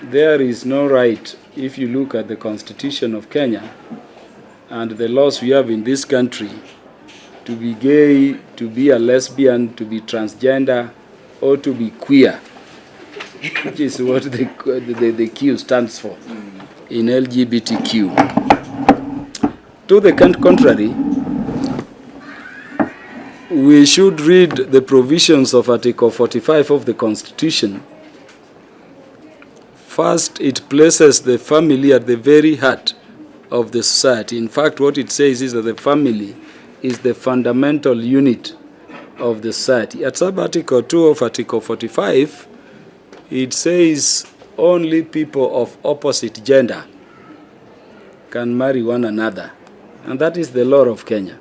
there is no right, if you look at the Constitution of Kenya and the laws we have in this country, to be gay, to be a lesbian, to be transgender, or to be queer, which is what the Q stands for in LGBTQ. To the contrary, we should read the provisions of Article 45 of the Constitution. First, it places the family at the very heart of the society. In fact, what it says is that the family is the fundamental unit of the society. At sub-article 2 of Article 45, it says only people of opposite gender can marry one another. And that is the law of Kenya.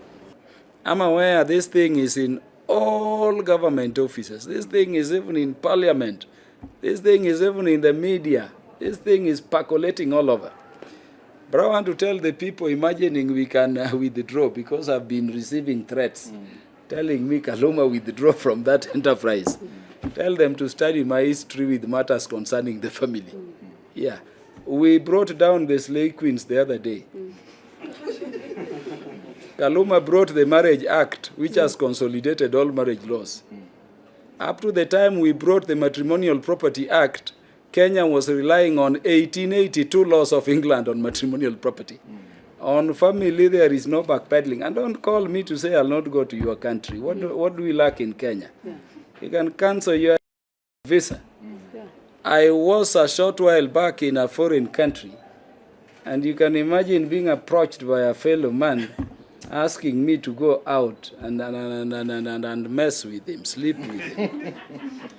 I'm aware this thing is in all government offices. This thing is even in parliament. This thing is even in the media. This thing is percolating all over. But I want to tell the people imagining we can withdraw, because I've been receiving threats telling me, Kaluma, withdraw from that enterprise. Tell them to study my history with matters concerning the family. Yeah. We brought down the slave queens the other day. Kaluma brought the Marriage Act, which has consolidated all marriage laws. Up to the time we brought the Matrimonial Property Act, Kenya was relying on 1882 laws of England on matrimonial property. On family, there is no backpedaling. And don't call me to say I'll not go to your country. What do we lack in Kenya? You can cancel your visa. I was a short while back in a foreign country, and you can imagine being approached by a fellow man asking me to go out and mess with him, sleep with him.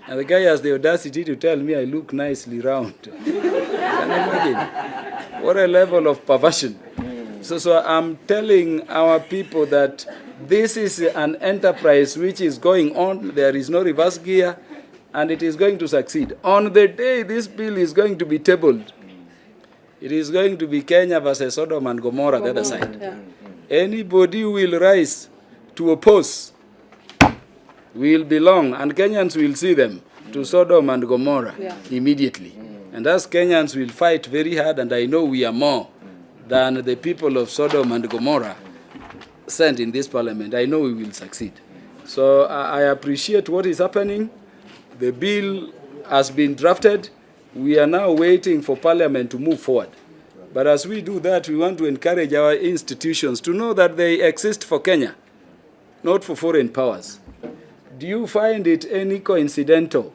And the guy has the audacity to tell me I look nicely round. Can you imagine? What a level of perversion. So I'm telling our people that this is an enterprise which is going on. There is no reverse gear, and it is going to succeed. On the day this bill is going to be tabled, it is going to be Kenya versus Sodom and Gomorrah, the other side. Yeah. Anybody who will rise to oppose will belong, and Kenyans will see them, to Sodom and Gomorrah immediately. And as Kenyans will fight very hard, and I know we are more than the people of Sodom and Gomorrah sent in this parliament, I know we will succeed. So I appreciate what is happening. The bill has been drafted. We are now waiting for Parliament to move forward. But as we do that, we want to encourage our institutions to know that they exist for Kenya, not for foreign powers. Do you find it any coincidental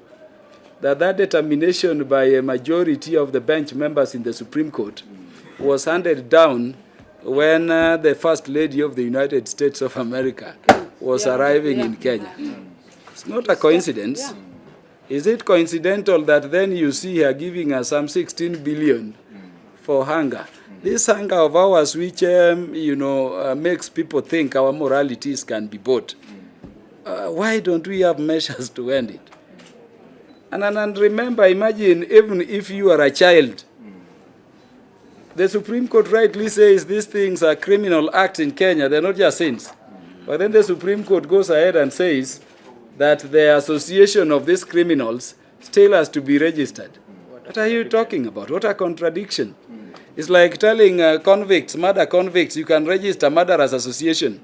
that that determination by a majority of the bench members in the Supreme Court was handed down when the First Lady of the United States of America was arriving in Kenya? It's not a coincidence. Is it coincidental that then you see her giving us some 16 billion for hunger? This hunger of ours, which makes people think our moralities can be bought. Why don't we have measures to end it? And remember, imagine even if you are a child, the Supreme Court rightly says these things are criminal acts in Kenya. They're not just sins. But then the Supreme Court goes ahead and says that the association of these criminals still has to be registered. What are you talking about? What a contradiction. It's like telling convicts, murder convicts, you can register murderers association.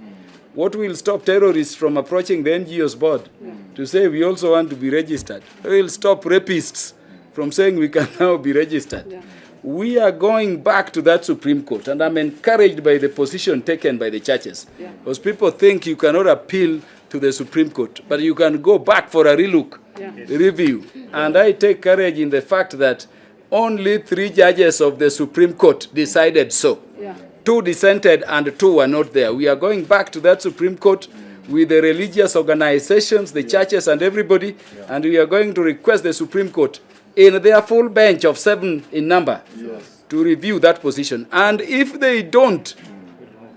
What will stop terrorists from approaching the NGO's board to say we also want to be registered? It will stop rapists from saying we can now be registered. We are going back to that Supreme Court, and I'm encouraged by the position taken by the churches. Because people think you cannot appeal to the Supreme Court, but you can go back for a relook, review. And I take courage in the fact that only 3 judges of the Supreme Court decided so. 2 dissented and 2 were not there. We are going back to that Supreme Court with the religious organizations, the churches and everybody, and we are going to request the Supreme Court in their full bench of 7 in number to review that position. And if they don't,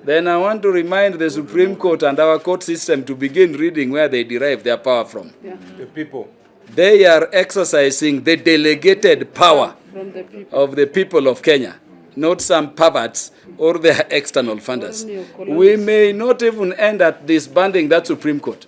then I want to remind the Supreme Court and our court system to begin reading where they derive their power from. The people. They are exercising the delegated power of the people of Kenya, not some perverts or their external funders. We may not even end at disbanding that Supreme Court,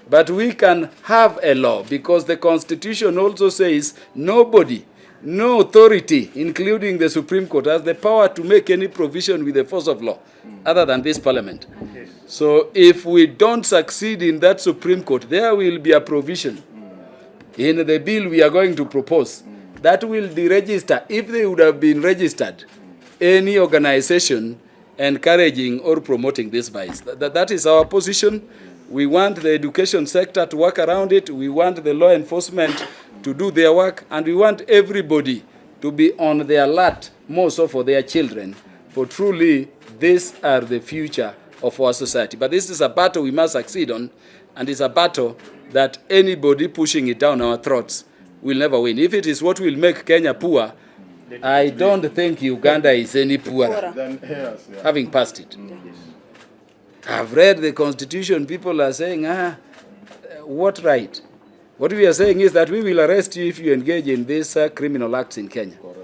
but we can have a law, because the Constitution also says nobody no authority, including the Supreme Court, has the power to make any provision with the force of law other than this parliament. Yes. So if we don't succeed in that Supreme Court, there will be a provision in the bill we are going to propose that will deregister, if they would have been registered, any organization encouraging or promoting this vice. That is our position. We want the education sector to work around it. We want the law enforcement to do their work. And we want everybody to be on the alert, more so for their children. For truly, these are the future of our society. But this is a battle we must succeed on. And it's a battle that anybody pushing it down our throats will never win. If it is what will make Kenya poor, I don't think Uganda is any poorer, having passed it. I've read the Constitution. People are saying, what right? What we are saying is that we will arrest you if you engage in these criminal acts in Kenya. Correct.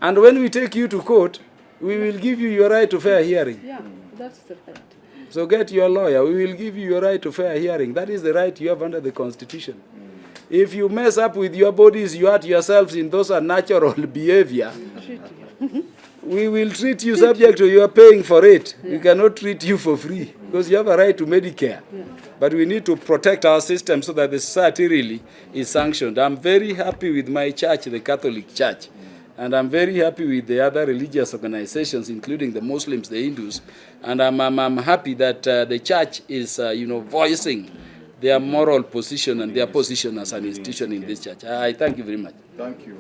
And when we take you to court, we will give you your right to fair hearing. Yeah, that's the right. So get your lawyer. We will give you your right to fair hearing. That is the right you have under the Constitution. If you mess up with your bodies, you hurt yourselves in those unnatural behavior, we will treat you subject to your paying for it. Yeah. We cannot treat you for free because you have a right to Medicare. Yeah. But we need to protect our system so that the society really is sanctioned. I'm very happy with my church, the Catholic Church. And I'm very happy with the other religious organizations, including the Muslims, the Hindus. And I'm happy that the church is, voicing their moral position and their position as an institution in this church. I thank you very much. Thank you.